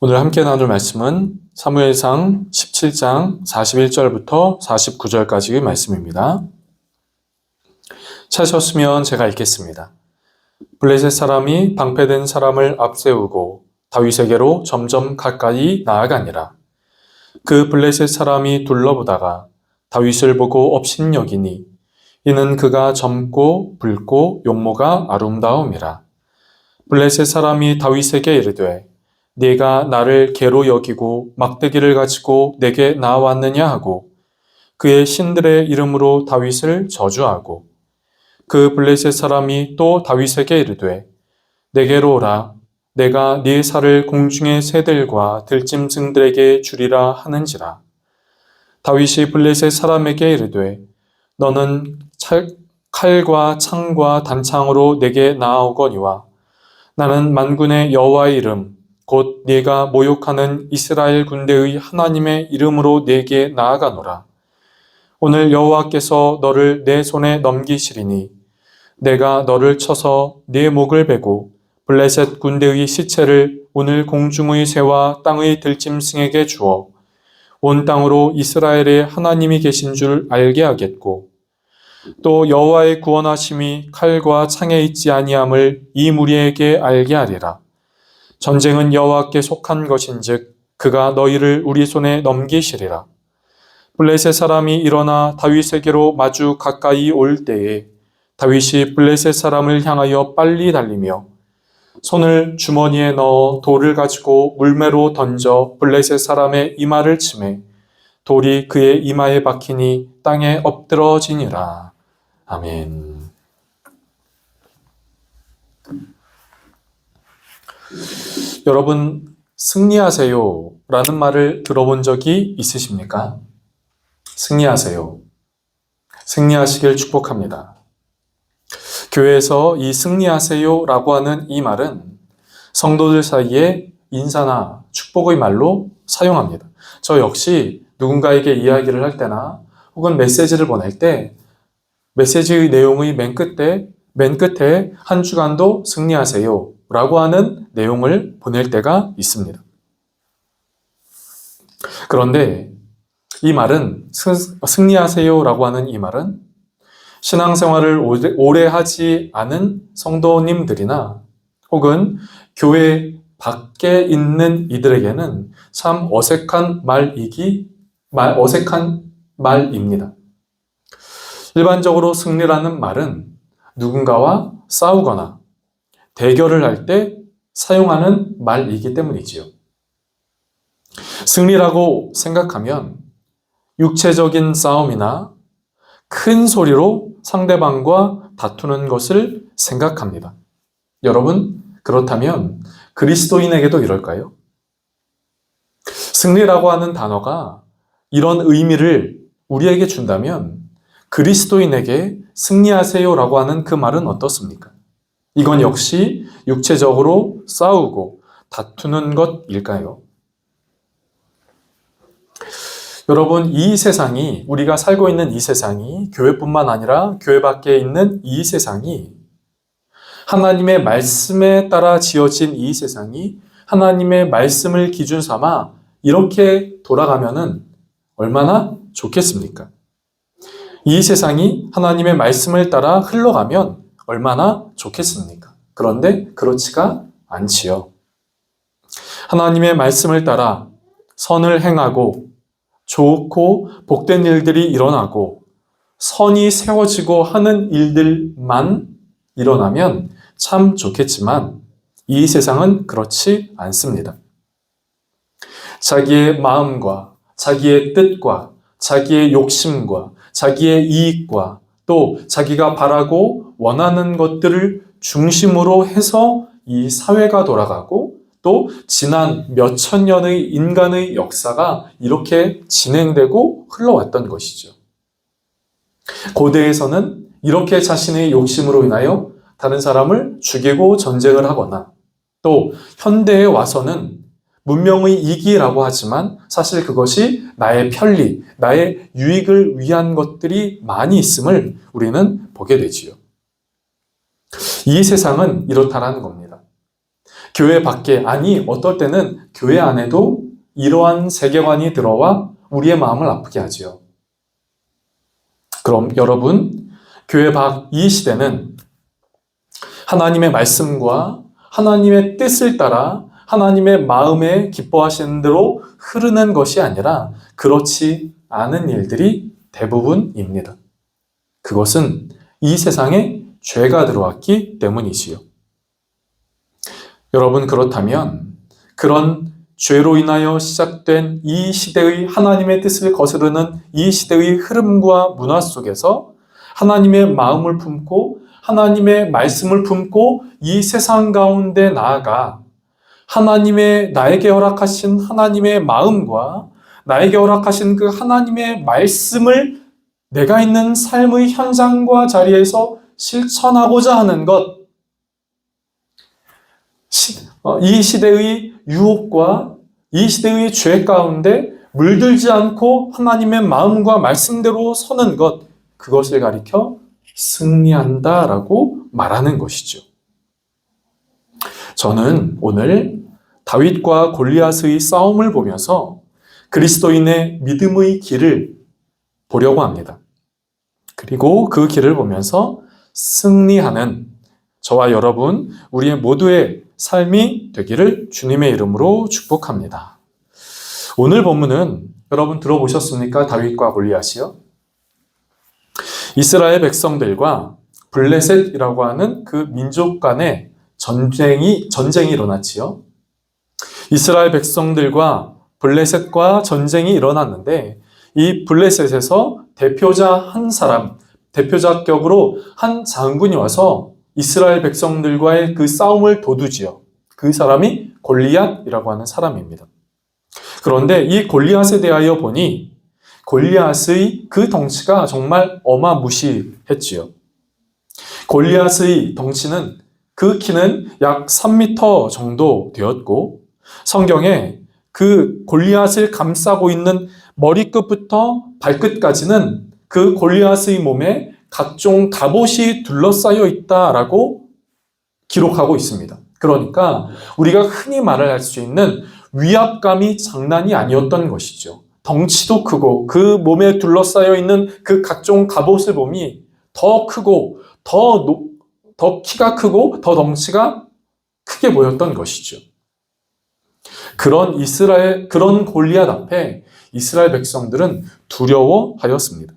오늘 함께 나눌 말씀은 사무엘상 17장 41절부터 49절까지의 말씀입니다. 찾으셨으면 제가 읽겠습니다. 블레셋 사람이 방패된 사람을 앞세우고 다윗에게로 점점 가까이 나아가니라. 그 블레셋 사람이 둘러보다가 다윗을 보고 업신여기니 이는 그가 젊고 붉고 용모가 아름다움이라. 블레셋 사람이 다윗에게 이르되 네가 나를 개로 여기고 막대기를 가지고 내게 나왔느냐 하고 그의 신들의 이름으로 다윗을 저주하고 그 블레셋 사람이 또 다윗에게 이르되 내게로 오라 내가 네 살을 공중의 새들과 들짐승들에게 주리라 하는지라. 다윗이 블레셋 사람에게 이르되 너는 칼과 창과 단창으로 내게 나아오거니와 나는 만군의 여호와의 이름 곧 네가 모욕하는 이스라엘 군대의 하나님의 이름으로 네게 나아가노라. 오늘 여호와께서 너를 내 손에 넘기시리니 내가 너를 쳐서 네 목을 베고 블레셋 군대의 시체를 오늘 공중의 새와 땅의 들짐승에게 주어 온 땅으로 이스라엘의 하나님이 계신 줄 알게 하겠고 또 여호와의 구원하심이 칼과 창에 있지 아니함을 이 무리에게 알게 하리라. 전쟁은 여호와께 속한 것인즉 그가 너희를 우리 손에 넘기시리라. 블레셋 사람이 일어나 다윗에게로 마주 가까이 올 때에 다윗이 블레셋 사람을 향하여 빨리 달리며 손을 주머니에 넣어 돌을 가지고 물매로 던져 블레셋 사람의 이마를 치매 돌이 그의 이마에 박히니 땅에 엎드러지니라. 아멘. 여러분, 승리하세요 라는 말을 들어본 적이 있으십니까? 승리하세요. 승리하시길 축복합니다. 교회에서 이 승리하세요 라고 하는 이 말은 성도들 사이에 인사나 축복의 말로 사용합니다. 저 역시 누군가에게 이야기를 할 때나 혹은 메시지를 보낼 때 메시지의 내용의 맨 끝에 한 주간도 승리하세요 라고 하는 내용을 보낼 때가 있습니다. 그런데 이 말은 승리하세요 라고 하는 이 말은 신앙생활을 오래 하지 않은 성도님들이나 혹은 교회 밖에 있는 이들에게는 참 어색한 말입니다. 일반적으로 승리라는 말은 누군가와 싸우거나 대결을 할 때 사용하는 말이기 때문이지요. 승리라고 생각하면 육체적인 싸움이나 큰 소리로 상대방과 다투는 것을 생각합니다. 여러분, 그렇다면 그리스도인에게도 이럴까요? 승리라고 하는 단어가 이런 의미를 우리에게 준다면 그리스도인에게 승리하세요라고 하는 그 말은 어떻습니까? 이건 역시 육체적으로 싸우고 다투는 것일까요? 여러분, 이 세상이, 우리가 살고 있는 이 세상이, 교회뿐만 아니라 교회 밖에 있는 이 세상이, 하나님의 말씀에 따라 지어진 이 세상이 하나님의 말씀을 기준 삼아 이렇게 돌아가면은 얼마나 좋겠습니까? 이 세상이 하나님의 말씀을 따라 흘러가면 얼마나 좋겠습니까? 그런데 그렇지가 않지요. 하나님의 말씀을 따라 선을 행하고 좋고 복된 일들이 일어나고 선이 세워지고 하는 일들만 일어나면 참 좋겠지만 이 세상은 그렇지 않습니다. 자기의 마음과 자기의 뜻과 자기의 욕심과 자기의 이익과 또 자기가 바라고 원하는 것들을 중심으로 해서 이 사회가 돌아가고 또 지난 몇천 년의 인간의 역사가 이렇게 진행되고 흘러왔던 것이죠. 고대에서는 이렇게 자신의 욕심으로 인하여 다른 사람을 죽이고 전쟁을 하거나 또 현대에 와서는 문명의 이기라고 하지만 사실 그것이 나의 편리, 나의 유익을 위한 것들이 많이 있음을 우리는 보게 되지요. 이 세상은 이렇다라는 겁니다. 교회 밖에, 아니 어떨 때는 교회 안에도 이러한 세계관이 들어와 우리의 마음을 아프게 하지요. 그럼 여러분, 교회 밖 이 시대는 하나님의 말씀과 하나님의 뜻을 따라 하나님의 마음에 기뻐하시는 대로 흐르는 것이 아니라 그렇지 않은 일들이 대부분입니다. 그것은 이 세상에 죄가 들어왔기 때문이지요. 여러분, 그렇다면 그런 죄로 인하여 시작된 이 시대의 하나님의 뜻을 거스르는 이 시대의 흐름과 문화 속에서 하나님의 마음을 품고 하나님의 말씀을 품고 이 세상 가운데 나아가 나에게 허락하신 하나님의 마음과 나에게 허락하신 그 하나님의 말씀을 내가 있는 삶의 현장과 자리에서 실천하고자 하는 것, 이 시대의 유혹과 이 시대의 죄 가운데 물들지 않고 하나님의 마음과 말씀대로 서는 것, 그것을 가리켜 승리한다라고 말하는 것이죠. 저는 오늘 다윗과 골리앗의 싸움을 보면서 그리스도인의 믿음의 길을 보려고 합니다. 그리고 그 길을 보면서 승리하는 저와 여러분, 우리의 모두의 삶이 되기를 주님의 이름으로 축복합니다. 오늘 본문은 여러분 들어보셨습니까? 다윗과 골리앗이요. 이스라엘 백성들과 블레셋이라고 하는 그 민족 간의 전쟁이 일어났지요. 이스라엘 백성들과 블레셋과 전쟁이 일어났는데 이 블레셋에서 대표자격으로 한 장군이 와서 이스라엘 백성들과의 그 싸움을 도두지요. 그 사람이 골리앗이라고 하는 사람입니다. 그런데 이 골리앗에 대하여 보니 골리앗의 그 덩치가 정말 어마무시했지요. 골리앗의 덩치는 그 키는 약 3m 정도 되었고 성경에 그 골리앗을 감싸고 있는 머리끝부터 발끝까지는 그 골리앗의 몸에 각종 갑옷이 둘러싸여 있다라고 기록하고 있습니다. 그러니까 우리가 흔히 말을 할 수 있는 위압감이 장난이 아니었던 것이죠. 덩치도 크고 그 몸에 둘러싸여 있는 그 각종 갑옷을 보니 더 크고 더 키가 크고 더 덩치가 크게 보였던 것이죠. 그런 골리앗 앞에 이스라엘 백성들은 두려워하였습니다.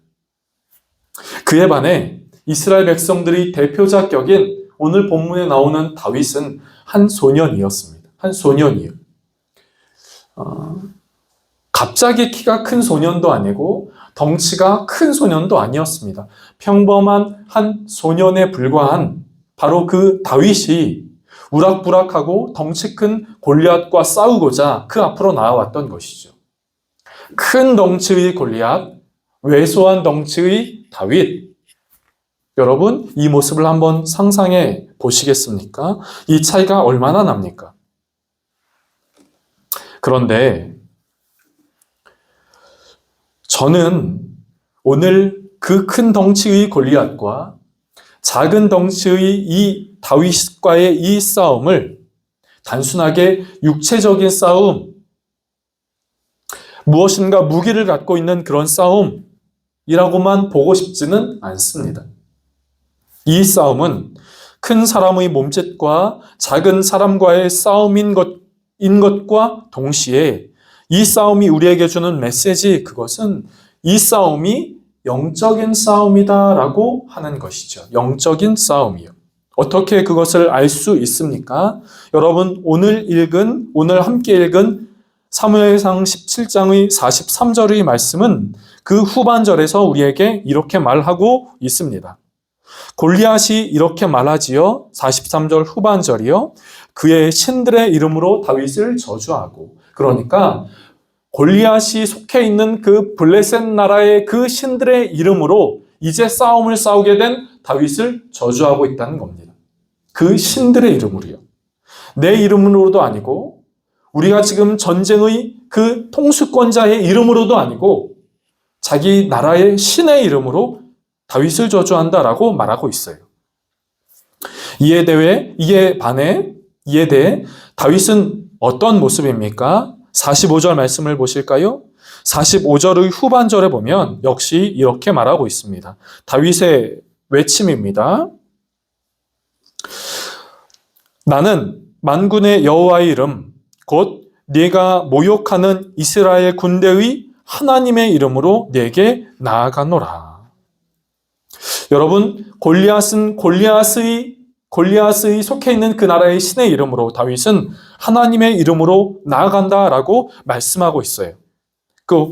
그에 반해 이스라엘 백성들의 대표자격인 오늘 본문에 나오는 다윗은 한 소년이었습니다. 한 소년이요. 갑자기 키가 큰 소년도 아니고 덩치가 큰 소년도 아니었습니다. 평범한 한 소년에 불과한 바로 그 다윗이 우락부락하고 덩치 큰 골리앗과 싸우고자 그 앞으로 나아왔던 것이죠. 큰 덩치의 골리앗, 왜소한 덩치의 다윗. 여러분, 이 모습을 한번 상상해 보시겠습니까? 이 차이가 얼마나 납니까? 그런데 저는 오늘 그 큰 덩치의 골리앗과 작은 덩치의 이 다윗과의 이 싸움을 단순하게 육체적인 싸움, 무엇인가 무기를 갖고 있는 그런 싸움이라고만 보고 싶지는 않습니다. 이 싸움은 큰 사람의 몸짓과 작은 사람과의 싸움인 것과 동시에 이 싸움이 우리에게 주는 메시지, 그것은 이 싸움이 영적인 싸움이다라고 하는 것이죠. 영적인 싸움이요. 어떻게 그것을 알 수 있습니까? 여러분, 오늘 함께 읽은 사무엘상 17장의 43절의 말씀은 그 후반절에서 우리에게 이렇게 말하고 있습니다. 골리앗이 이렇게 말하지요. 43절 후반절이요. 그의 신들의 이름으로 다윗을 저주하고, 그러니까 골리앗이 속해 있는 그 블레셋 나라의 그 신들의 이름으로 이제 싸움을 싸우게 된 다윗을 저주하고 있다는 겁니다. 그 신들의 이름으로요. 내 이름으로도 아니고 우리가 지금 전쟁의 그 통수권자의 이름으로도 아니고 자기 나라의 신의 이름으로 다윗을 저주한다라고 말하고 있어요. 이에 반해 이에 대해 다윗은 어떤 모습입니까? 45절 말씀을 보실까요? 45절의 후반절에 보면 역시 이렇게 말하고 있습니다. 다윗의 외침입니다. 나는 만군의 여호와의 이름 곧 네가 모욕하는 이스라엘 군대의 하나님의 이름으로 네게 나아가노라. 여러분, 골리앗은 골리앗의 속해 있는 그 나라의 신의 이름으로 다윗은 하나님의 이름으로 나아간다라고 말씀하고 있어요.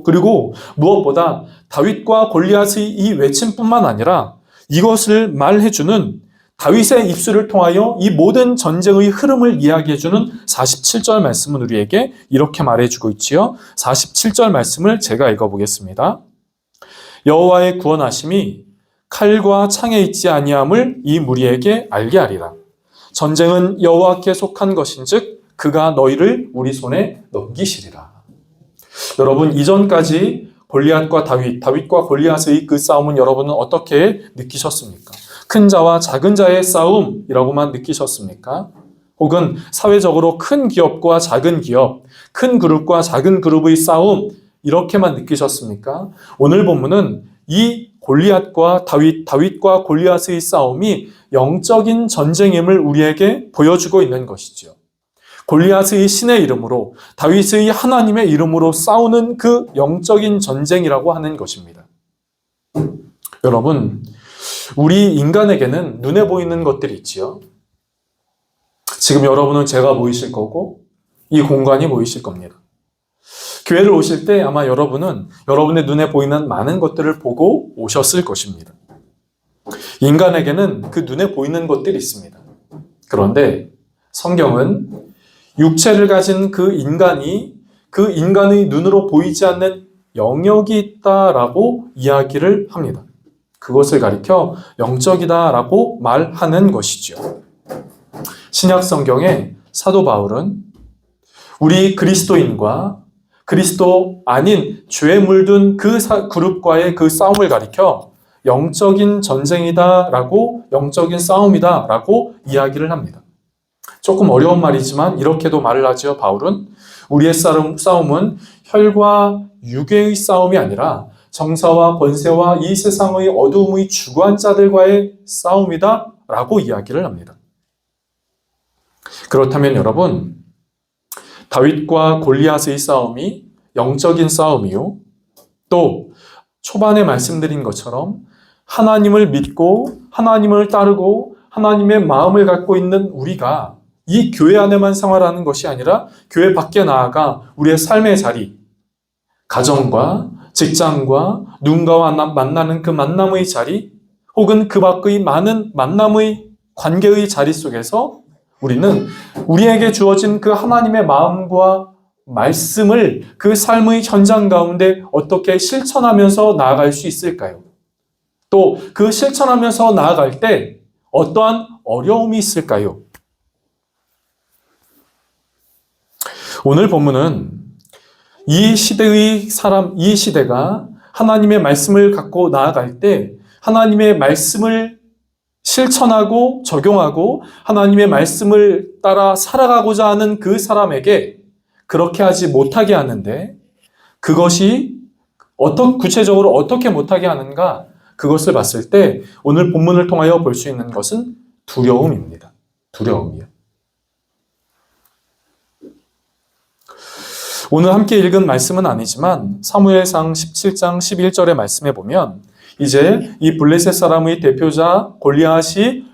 그리고 무엇보다 다윗과 골리앗의 이 외침뿐만 아니라 이것을 말해주는 다윗의 입술을 통하여 이 모든 전쟁의 흐름을 이야기해주는 47절 말씀은 우리에게 이렇게 말해주고 있지요. 47절 말씀을 제가 읽어보겠습니다. 여호와의 구원하심이 칼과 창에 있지 아니함을 이 무리에게 알게 하리라. 전쟁은 여호와께 속한 것인즉 그가 너희를 우리 손에 넘기시리라. 여러분, 이전까지 골리앗과 다윗과 골리앗의 그 싸움은 여러분은 어떻게 느끼셨습니까? 큰 자와 작은 자의 싸움이라고만 느끼셨습니까? 혹은 사회적으로 큰 기업과 작은 기업, 큰 그룹과 작은 그룹의 싸움 이렇게만 느끼셨습니까? 오늘 본문은 이 골리앗과 다윗과 골리앗의 싸움이 영적인 전쟁임을 우리에게 보여주고 있는 것이죠. 골리앗의 신의 이름으로 다윗의 하나님의 이름으로 싸우는 그 영적인 전쟁이라고 하는 것입니다. 여러분, 우리 인간에게는 눈에 보이는 것들이 있지요. 지금 여러분은 제가 보이실 거고 이 공간이 보이실 겁니다. 교회를 오실 때 아마 여러분은 여러분의 눈에 보이는 많은 것들을 보고 오셨을 것입니다. 인간에게는 그 눈에 보이는 것들이 있습니다. 그런데 성경은 육체를 가진 그 인간이 그 인간의 눈으로 보이지 않는 영역이 있다라고 이야기를 합니다. 그것을 가리켜 영적이다라고 말하는 것이죠. 신약 성경의 사도 바울은 우리 그리스도인과 그리스도 아닌 죄에 물든 그 그룹과의 그 싸움을 가리켜 영적인 전쟁이다라고, 영적인 싸움이다라고 이야기를 합니다. 조금 어려운 말이지만 이렇게도 말을 하죠. 바울은 우리의 싸움은 혈과 육의 싸움이 아니라 정사와 권세와 이 세상의 어두움의 주관 자들과의 싸움이다 라고 이야기를 합니다. 그렇다면 여러분, 다윗과 골리앗의 싸움이 영적인 싸움이요, 또 초반에 말씀드린 것처럼 하나님을 믿고 하나님을 따르고 하나님의 마음을 갖고 있는 우리가 이 교회 안에만 생활하는 것이 아니라 교회 밖에 나아가 우리의 삶의 자리, 가정과 직장과 누군가와 만나는 그 만남의 자리, 혹은 그 밖의 많은 만남의 관계의 자리 속에서 우리는 우리에게 주어진 그 하나님의 마음과 말씀을 그 삶의 현장 가운데 어떻게 실천하면서 나아갈 수 있을까요? 또 그 실천하면서 나아갈 때 어떠한 어려움이 있을까요? 오늘 본문은 이 시대가 하나님의 말씀을 갖고 나아갈 때 하나님의 말씀을 실천하고 적용하고 하나님의 말씀을 따라 살아가고자 하는 그 사람에게 그렇게 하지 못하게 하는데, 그것이 구체적으로 어떻게 못하게 하는가, 그것을 봤을 때 오늘 본문을 통하여 볼 수 있는 것은 두려움입니다. 두려움이요. 오늘 함께 읽은 말씀은 아니지만 사무엘상 17장 11절의 말씀에 보면 이제 이 블레셋 사람의 대표자 골리앗이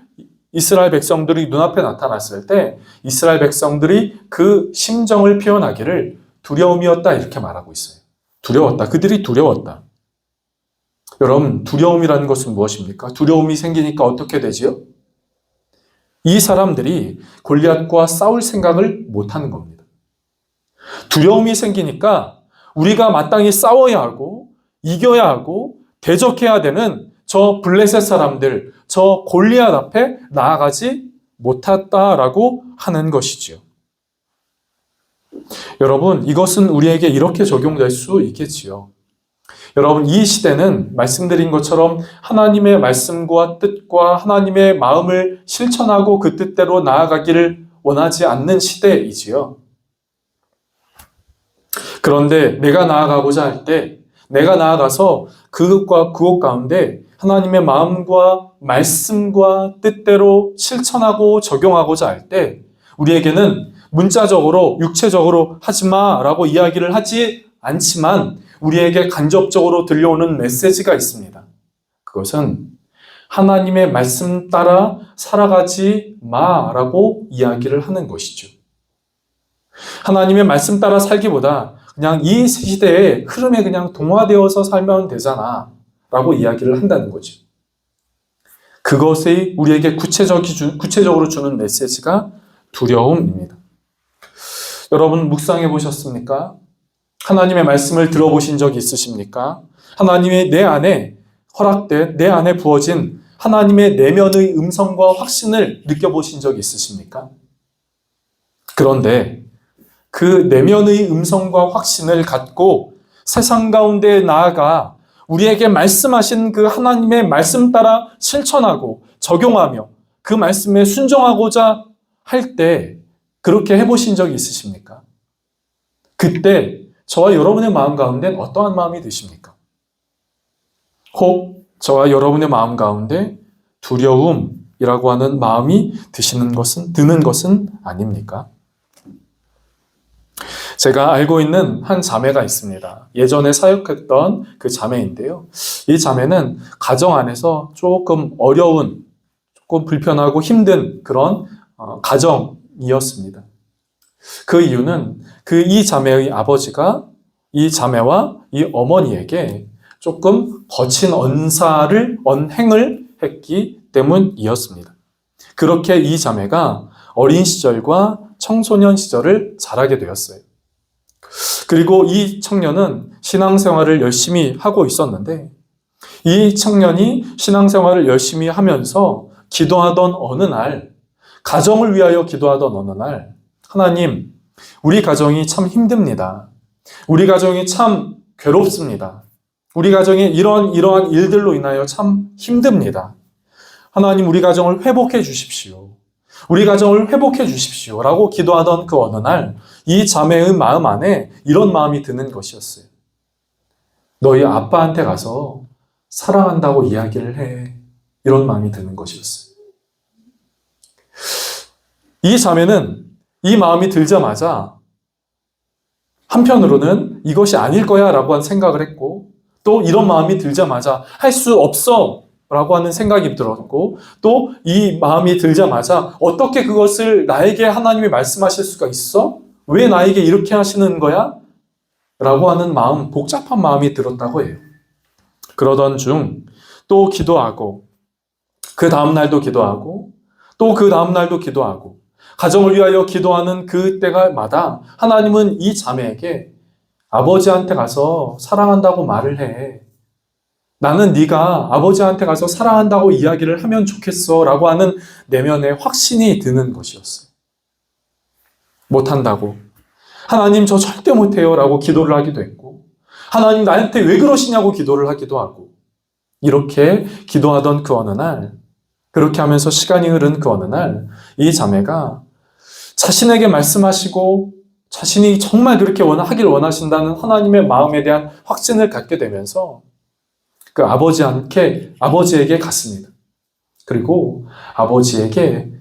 이스라엘 백성들이 눈앞에 나타났을 때 이스라엘 백성들이 그 심정을 표현하기를 두려움이었다 이렇게 말하고 있어요. 두려웠다. 그들이 두려웠다. 여러분, 두려움이라는 것은 무엇입니까? 두려움이 생기니까 어떻게 되지요? 이 사람들이 골리앗과 싸울 생각을 못하는 겁니다. 두려움이 생기니까 우리가 마땅히 싸워야 하고 이겨야 하고 대적해야 되는 저 블레셋 사람들, 저 골리앗 앞에 나아가지 못했다라고 하는 것이지요. 여러분, 이것은 우리에게 이렇게 적용될 수 있겠지요. 여러분, 이 시대는 말씀드린 것처럼 하나님의 말씀과 뜻과 하나님의 마음을 실천하고 그 뜻대로 나아가기를 원하지 않는 시대이지요. 그런데 내가 나아가고자 할 때, 내가 나아가서 그것 가운데 하나님의 마음과 말씀과 뜻대로 실천하고 적용하고자 할 때, 우리에게는 문자적으로, 육체적으로 하지 마라고 이야기를 하지 않지만 우리에게 간접적으로 들려오는 메시지가 있습니다. 그것은 하나님의 말씀 따라 살아가지 마라고 이야기를 하는 것이죠. 하나님의 말씀 따라 살기보다 그냥 이 시대의 흐름에 그냥 동화되어서 살면 되잖아 라고 이야기를 한다는 거죠. 그것이 우리에게 구체적으로 주는 메시지가 두려움입니다. 여러분 묵상해 보셨습니까? 하나님의 말씀을 들어보신 적이 있으십니까? 하나님이 내 안에 허락된, 내 안에 부어진 하나님의 내면의 음성과 확신을 느껴보신 적이 있으십니까? 그런데 그 내면의 음성과 확신을 갖고 세상 가운데 나아가 우리에게 말씀하신 그 하나님의 말씀 따라 실천하고 적용하며 그 말씀에 순종하고자 할 때 그렇게 해보신 적이 있으십니까? 그때 저와 여러분의 마음 가운데 어떠한 마음이 드십니까? 혹 저와 여러분의 마음 가운데 두려움이라고 하는 마음이 드는 것은 아닙니까? 제가 알고 있는 한 자매가 있습니다. 예전에 사역했던 그 자매인데요. 이 자매는 가정 안에서 조금 어려운, 조금 불편하고 힘든 그런 가정이었습니다. 그 이유는 이 자매의 아버지가 이 자매와 이 어머니에게 조금 거친 언행을 했기 때문이었습니다. 그렇게 이 자매가 어린 시절과 청소년 시절을 자라게 되었어요. 그리고 이 청년은 신앙생활을 열심히 하고 있었는데 이 청년이 신앙생활을 열심히 하면서 기도하던 어느 날, 가정을 위하여 기도하던 어느 날, 하나님, 우리 가정이 참 힘듭니다. 우리 가정이 참 괴롭습니다. 우리 가정이 이러한 일들로 인하여 참 힘듭니다. 하나님, 우리 가정을 회복해 주십시오. 우리 가정을 회복해 주십시오. 라고 기도하던 그 어느 날, 이 자매의 마음 안에 이런 마음이 드는 것이었어요. 너희 아빠한테 가서 사랑한다고 이야기를 해. 이런 마음이 드는 것이었어요. 이 자매는 이 마음이 들자마자 한편으로는 이것이 아닐 거야 라고 한 생각을 했고, 또 이런 마음이 들자마자 할 수 없어 라고 하는 생각이 들었고, 또 이 마음이 들자마자 어떻게 그것을 나에게 하나님이 말씀하실 수가 있어? 왜 나에게 이렇게 하시는 거야? 라고 하는 마음, 복잡한 마음이 들었다고 해요. 그러던 중 또 기도하고, 그 다음날도 기도하고, 또 그 다음날도 기도하고, 가정을 위하여 기도하는 그때마다 하나님은 이 자매에게 아버지한테 가서 사랑한다고 말을 해. 나는 네가 아버지한테 가서 사랑한다고 이야기를 하면 좋겠어 라고 하는 내면의 확신이 드는 것이었어요. 못한다고. 하나님 저 절대 못해요 라고 기도를 하기도 했고, 하나님 나한테 왜 그러시냐고 기도를 하기도 하고, 이렇게 기도하던 그 어느 날, 그렇게 하면서 시간이 흐른 그 어느 날, 이 자매가 자신에게 말씀하시고 자신이 정말 그렇게 하길 원하신다는 하나님의 마음에 대한 확신을 갖게 되면서 그 아버지에게 갔습니다. 그리고 아버지에게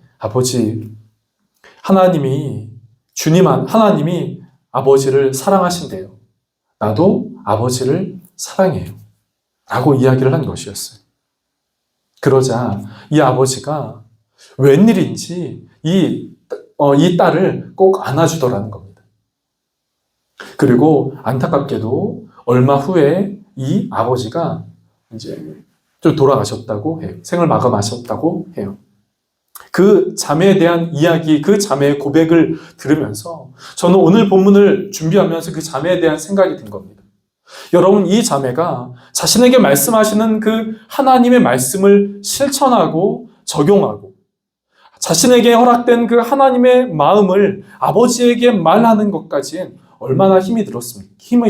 하나님이 아버지를 사랑하신대요. 나도 아버지를 사랑해요. 라고 이야기를 한 것이었어요. 그러자 이 아버지가 웬일인지 이 딸을 꼭 안아주더라는 겁니다. 그리고 안타깝게도 얼마 후에 이 아버지가 이제 좀 돌아가셨다고 해요. 생을 마감하셨다고 해요. 그 자매에 대한 이야기, 그 자매의 고백을 들으면서 저는 오늘 본문을 준비하면서 그 자매에 대한 생각이 든 겁니다. 여러분, 이 자매가 자신에게 말씀하시는 그 하나님의 말씀을 실천하고 적용하고 자신에게 허락된 그 하나님의 마음을 아버지에게 말하는 것까지는 얼마나 힘이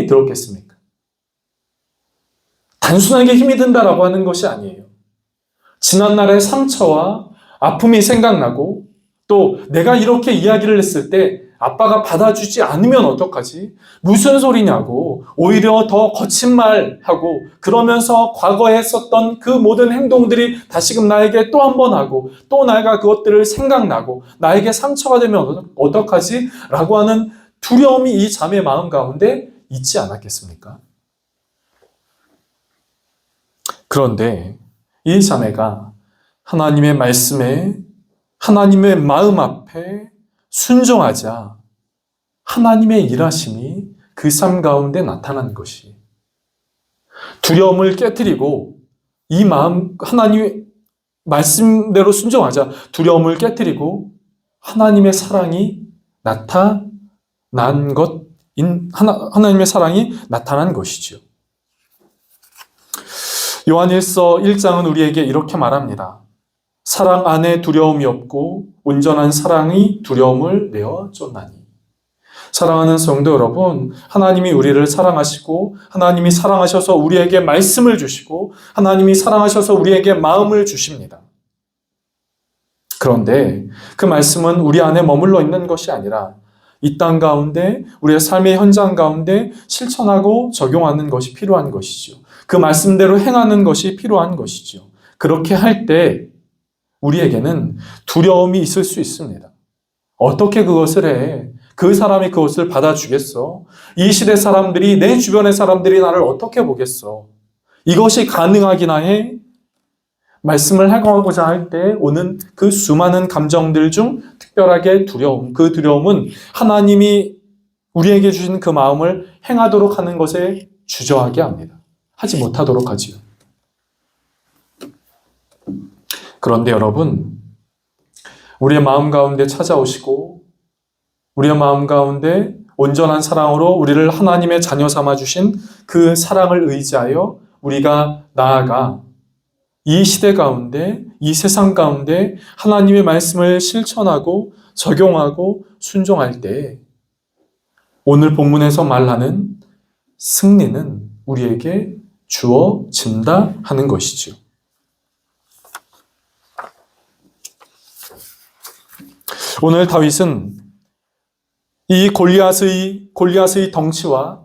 들었겠습니까? 단순하게 힘이 든다라고 하는 것이 아니에요. 지난날의 상처와 아픔이 생각나고 또 내가 이렇게 이야기를 했을 때 아빠가 받아주지 않으면 어떡하지? 무슨 소리냐고 오히려 더 거친 말하고 그러면서 과거에 했었던 그 모든 행동들이 다시금 나에게 또 한 번 하고 또 내가 그것들을 생각나고 나에게 상처가 되면 어떡하지? 라고 하는 두려움이 이 자매의 마음 가운데 있지 않았겠습니까? 그런데 이 자매가 하나님의 말씀에 하나님의 마음 앞에 순종하자 하나님의 일하심이 그 삶 가운데 나타난 것이 두려움을 깨뜨리고 이 마음 하나님의 말씀대로 순종하자 두려움을 깨뜨리고 하나님의 사랑이 나타난 하나님의 사랑이 나타난 것이지요. 요한일서 1장은 우리에게 이렇게 말합니다. 사랑 안에 두려움이 없고 온전한 사랑이 두려움을 내어 쫓나니. 사랑하는 성도 여러분, 하나님이 우리를 사랑하시고 하나님이 사랑하셔서 우리에게 말씀을 주시고 하나님이 사랑하셔서 우리에게 마음을 주십니다. 그런데 그 말씀은 우리 안에 머물러 있는 것이 아니라 이 땅 가운데 우리의 삶의 현장 가운데 실천하고 적용하는 것이 필요한 것이죠. 그 말씀대로 행하는 것이 필요한 것이죠. 그렇게 할 때 우리에게는 두려움이 있을 수 있습니다. 어떻게 그것을 해? 그 사람이 그것을 받아주겠어? 이 시대 사람들이, 내 주변의 사람들이 나를 어떻게 보겠어? 이것이 가능하기나 해? 말씀을 하고자 할 때 오는 그 수많은 감정들 중 특별하게 두려움, 그 두려움은 하나님이 우리에게 주신 그 마음을 행하도록 하는 것에 주저하게 합니다. 하지 못하도록 하지요. 그런데 여러분, 우리의 마음 가운데 찾아오시고 우리의 마음 가운데 온전한 사랑으로 우리를 하나님의 자녀 삼아 주신 그 사랑을 의지하여 우리가 나아가 이 시대 가운데, 이 세상 가운데 하나님의 말씀을 실천하고 적용하고 순종할 때 오늘 본문에서 말하는 승리는 우리에게 주어진다 하는 것이죠. 오늘 다윗은 이 골리앗의 덩치와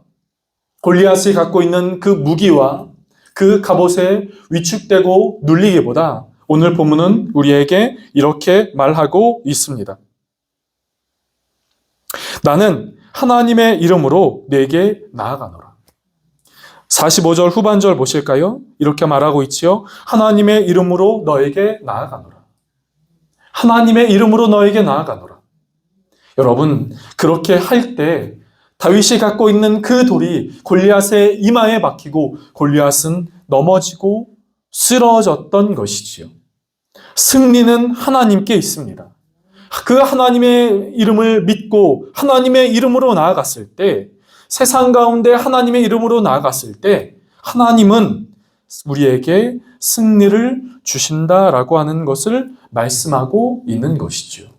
골리앗이 갖고 있는 그 무기와 그 갑옷에 위축되고 눌리기보다 오늘 본문은 우리에게 이렇게 말하고 있습니다. 나는 하나님의 이름으로 내게 나아가노라. 45절 후반절 보실까요? 이렇게 말하고 있지요. 하나님의 이름으로 너에게 나아가노라. 하나님의 이름으로 너에게 나아가노라. 여러분, 그렇게 할 때 다윗이 갖고 있는 그 돌이 골리앗의 이마에 박히고 골리앗은 넘어지고 쓰러졌던 것이지요. 승리는 하나님께 있습니다. 그 하나님의 이름을 믿고 하나님의 이름으로 나아갔을 때, 세상 가운데 하나님의 이름으로 나아갔을 때 하나님은 우리에게 승리를 주신다라고 하는 것을 말씀하고 있는 것이죠.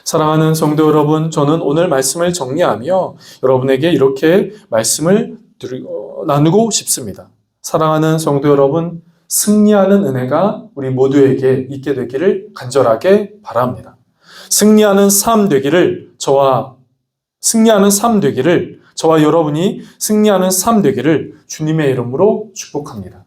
사랑하는 성도 여러분, 저는 오늘 말씀을 정리하며 여러분에게 이렇게 말씀을 나누고 싶습니다. 사랑하는 성도 여러분, 승리하는 은혜가 우리 모두에게 있게 되기를 간절하게 바랍니다. 승리하는 삶 되기를 저와 여러분이 승리하는 삶 되기를 주님의 이름으로 축복합니다.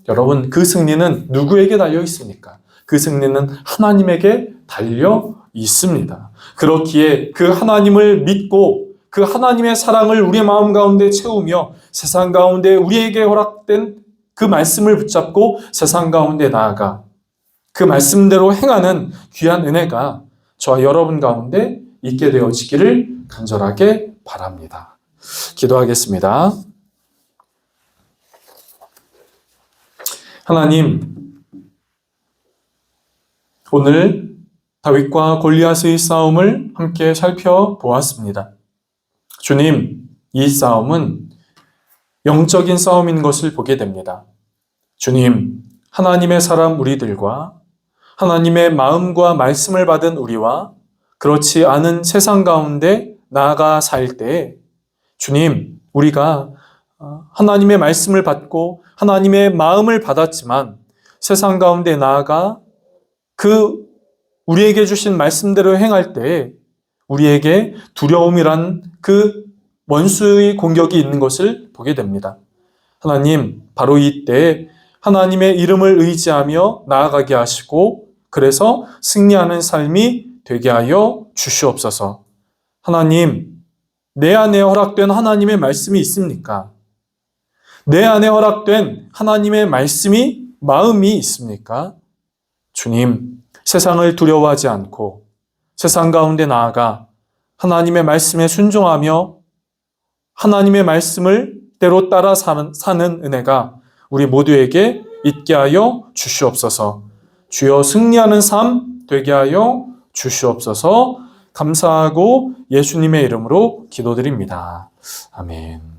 여러분, 그 승리는 누구에게 달려 있습니까? 그 승리는 하나님에게 달려 있습니다. 그렇기에 그 하나님을 믿고 그 하나님의 사랑을 우리의 마음 가운데 채우며 세상 가운데 우리에게 허락된 그 말씀을 붙잡고 세상 가운데 나아가 그 말씀대로 행하는 귀한 은혜가 저와 여러분 가운데 있게 되어지기를 간절하게 바랍니다. 기도하겠습니다. 하나님, 오늘 다윗과 골리앗의 싸움을 함께 살펴보았습니다. 주님, 이 싸움은 영적인 싸움인 것을 보게 됩니다. 주님, 하나님의 사람 우리들과 하나님의 마음과 말씀을 받은 우리와 그렇지 않은 세상 가운데 나아가 살 때 주님, 우리가 하나님의 말씀을 받고 하나님의 마음을 받았지만 세상 가운데 나아가 그 우리에게 주신 말씀대로 행할 때 우리에게 두려움이란 그 원수의 공격이 있는 것을 보게 됩니다. 하나님, 바로 이때 하나님의 이름을 의지하며 나아가게 하시고 그래서 승리하는 삶이 되게 하여 주시옵소서. 하나님, 내 안에 허락된 하나님의 말씀이 있습니까? 내 안에 허락된 하나님의 마음이 있습니까? 주님, 세상을 두려워하지 않고 세상 가운데 나아가 하나님의 말씀에 순종하며 하나님의 말씀을 때로 따라 사는 은혜가 우리 모두에게 있게 하여 주시옵소서. 주여 승리하는 삶 되게 하여 주시옵소서. 감사하고 예수님의 이름으로 기도드립니다. 아멘.